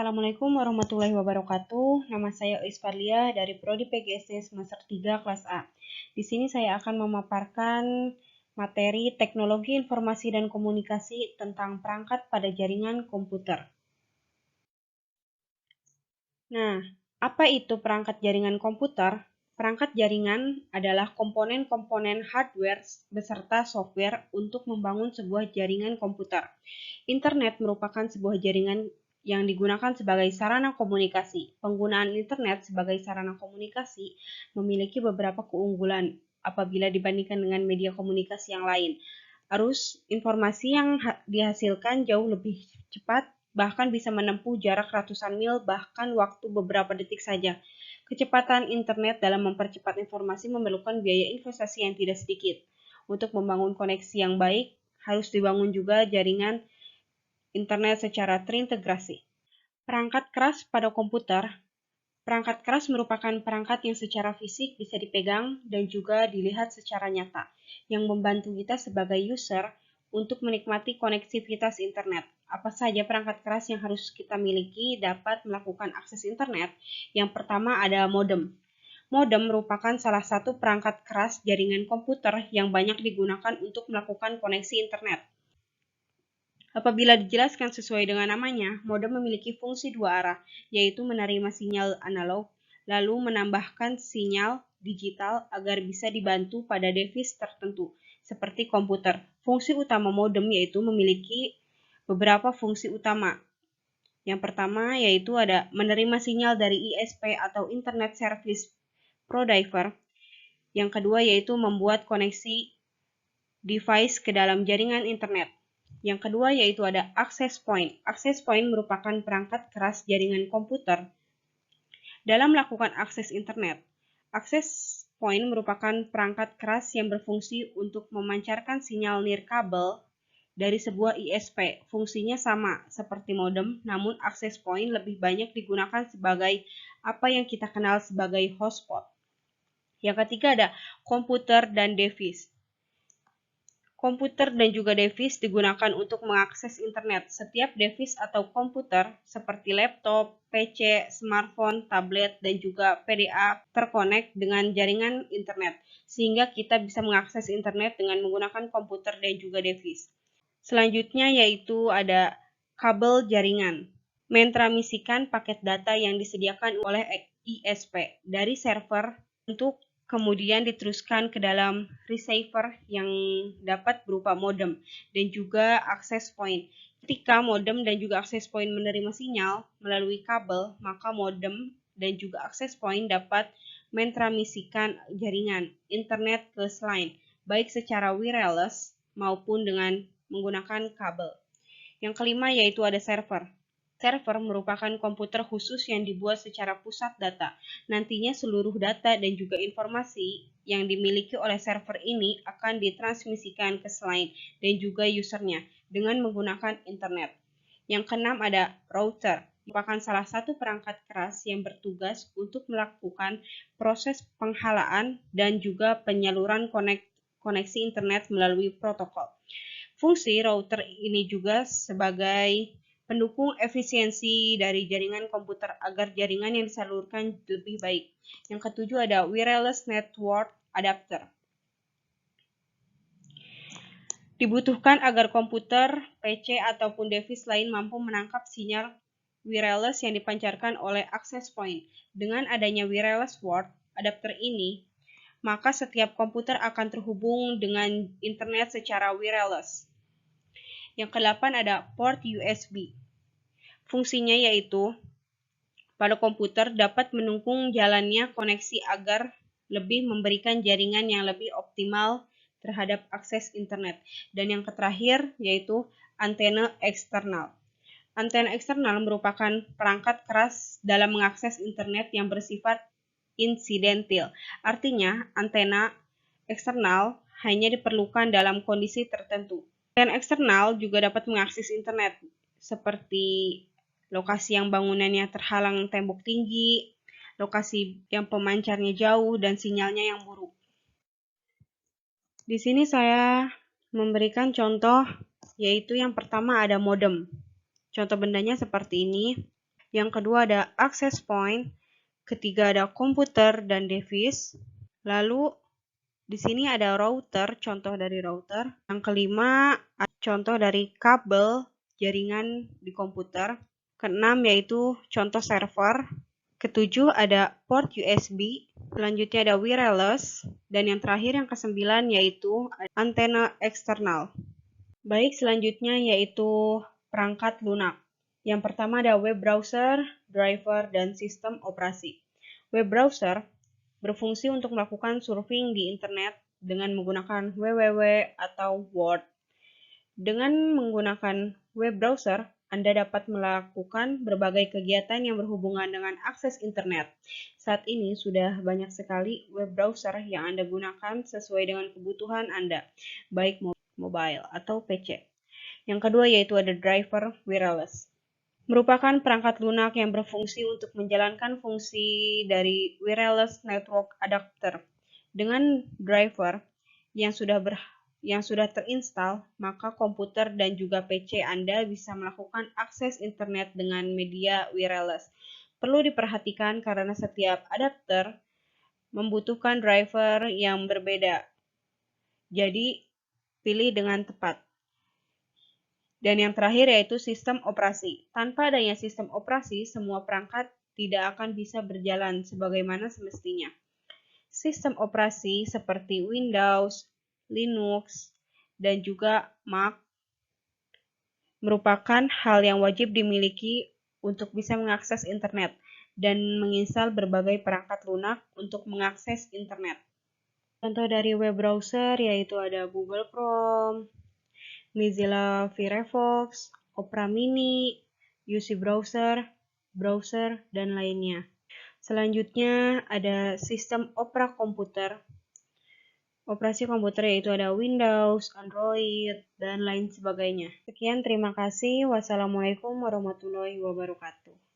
Assalamualaikum warahmatullahi wabarakatuh. Nama saya Isfarlia dari Prodi PGSD semester 3 kelas A. Di sini saya akan memaparkan materi Teknologi Informasi dan Komunikasi tentang perangkat pada jaringan komputer. Nah, apa itu perangkat jaringan komputer? Perangkat jaringan adalah komponen-komponen hardware beserta software untuk membangun sebuah jaringan komputer. Internet merupakan sebuah jaringan yang digunakan sebagai sarana komunikasi. Penggunaan internet sebagai sarana komunikasi memiliki beberapa keunggulan apabila dibandingkan dengan media komunikasi yang lain. Arus informasi yang dihasilkan jauh lebih cepat, bahkan bisa menempuh jarak ratusan mil, bahkan waktu beberapa detik saja. Kecepatan internet dalam mempercepat informasi memerlukan biaya investasi yang tidak sedikit. Untuk membangun koneksi yang baik, harus dibangun juga jaringan internet secara terintegrasi. Perangkat keras pada komputer. Perangkat keras merupakan perangkat yang secara fisik bisa dipegang dan juga dilihat secara nyata, yang membantu kita sebagai user untuk menikmati konektivitas internet. Apa saja perangkat keras yang harus kita miliki dapat melakukan akses internet? Yang pertama ada modem. Modem merupakan salah satu perangkat keras jaringan komputer yang banyak digunakan untuk melakukan koneksi internet. Apabila dijelaskan sesuai dengan namanya, modem memiliki fungsi dua arah, yaitu menerima sinyal analog, lalu menambahkan sinyal digital agar bisa dibantu pada device tertentu, seperti komputer. Fungsi utama modem yaitu memiliki beberapa fungsi utama. Yang pertama yaitu ada menerima sinyal dari ISP atau Internet Service Provider. Yang kedua yaitu membuat koneksi device ke dalam jaringan internet. Yang kedua yaitu ada access point. Access point merupakan perangkat keras jaringan komputer dalam melakukan akses internet. Access point merupakan perangkat keras yang berfungsi untuk memancarkan sinyal nirkabel dari sebuah ISP. Fungsinya sama seperti modem, namun access point lebih banyak digunakan sebagai apa yang kita kenal sebagai hotspot. Yang ketiga ada komputer dan device. Komputer dan juga device digunakan untuk mengakses internet. Setiap device atau komputer seperti laptop, PC, smartphone, tablet, dan juga PDA terkonek dengan jaringan internet, sehingga kita bisa mengakses internet dengan menggunakan komputer dan juga device. Selanjutnya yaitu ada kabel jaringan. Mentransmisikan paket data yang disediakan oleh ISP dari server untuk kemudian diteruskan ke dalam receiver yang dapat berupa modem dan juga access point. Ketika modem dan juga access point menerima sinyal melalui kabel, maka modem dan juga access point dapat mentransmisikan jaringan internet ke selain, baik secara wireless maupun dengan menggunakan kabel. Yang kelima yaitu ada server. Server merupakan komputer khusus yang dibuat secara pusat data. Nantinya seluruh data dan juga informasi yang dimiliki oleh server ini akan ditransmisikan ke selain dan juga usernya dengan menggunakan internet. Yang keenam ada router. Merupakan salah satu perangkat keras yang bertugas untuk melakukan proses penghalaan dan juga penyaluran koneksi internet melalui protokol. Fungsi router ini juga sebagai pendukung efisiensi dari jaringan komputer agar jaringan yang disalurkan lebih baik. Yang ketujuh ada wireless network adapter. Dibutuhkan agar komputer, PC, ataupun device lain mampu menangkap sinyal wireless yang dipancarkan oleh access point. Dengan adanya wireless word adapter ini, maka setiap komputer akan terhubung dengan internet secara wireless. Yang ke-8 ada port USB. Fungsinya yaitu pada komputer dapat mendukung jalannya koneksi agar lebih memberikan jaringan yang lebih optimal terhadap akses internet. Dan yang terakhir yaitu antena eksternal. Antena eksternal merupakan perangkat keras dalam mengakses internet yang bersifat insidental. Artinya, antena eksternal hanya diperlukan dalam kondisi tertentu. Antena eksternal juga dapat mengakses internet seperti lokasi yang bangunannya terhalang tembok tinggi, lokasi yang pemancarnya jauh, dan sinyalnya yang buruk. Di sini saya memberikan contoh, yaitu yang pertama ada modem. Contoh bendanya seperti ini. Yang kedua ada access point. Ketiga ada komputer dan device. Lalu di sini ada router, contoh dari router. Yang kelima, contoh dari kabel jaringan di komputer. Keenam yaitu contoh server. Ketujuh ada port USB. Selanjutnya ada wireless. Dan yang terakhir yang kesembilan yaitu antena eksternal. Baik, selanjutnya yaitu perangkat lunak. Yang pertama ada web browser, driver, dan sistem operasi. Web browser berfungsi untuk melakukan surfing di internet dengan menggunakan www atau Word. Dengan menggunakan web browser, Anda dapat melakukan berbagai kegiatan yang berhubungan dengan akses internet. Saat ini sudah banyak sekali web browser yang Anda gunakan sesuai dengan kebutuhan Anda, baik mobile atau PC. Yang kedua yaitu ada driver wireless. Merupakan perangkat lunak yang berfungsi untuk menjalankan fungsi dari wireless network adapter. Dengan driver yang sudah terinstall, maka komputer dan juga PC Anda bisa melakukan akses internet dengan media wireless. Perlu diperhatikan karena setiap adapter membutuhkan driver yang berbeda. Jadi, pilih dengan tepat. Dan yang terakhir yaitu sistem operasi. Tanpa adanya sistem operasi, semua perangkat tidak akan bisa berjalan sebagaimana semestinya. Sistem operasi seperti Windows, Linux, dan juga Mac merupakan hal yang wajib dimiliki untuk bisa mengakses internet dan menginstal berbagai perangkat lunak untuk mengakses internet. Contoh dari web browser yaitu ada Google Chrome, Mozilla Firefox, Opera Mini, UC Browser, dan lainnya. Selanjutnya ada sistem opera komputer. Operasi komputer yaitu ada Windows, Android, dan lain sebagainya. Sekian, terima kasih. Wassalamualaikum warahmatullahi wabarakatuh.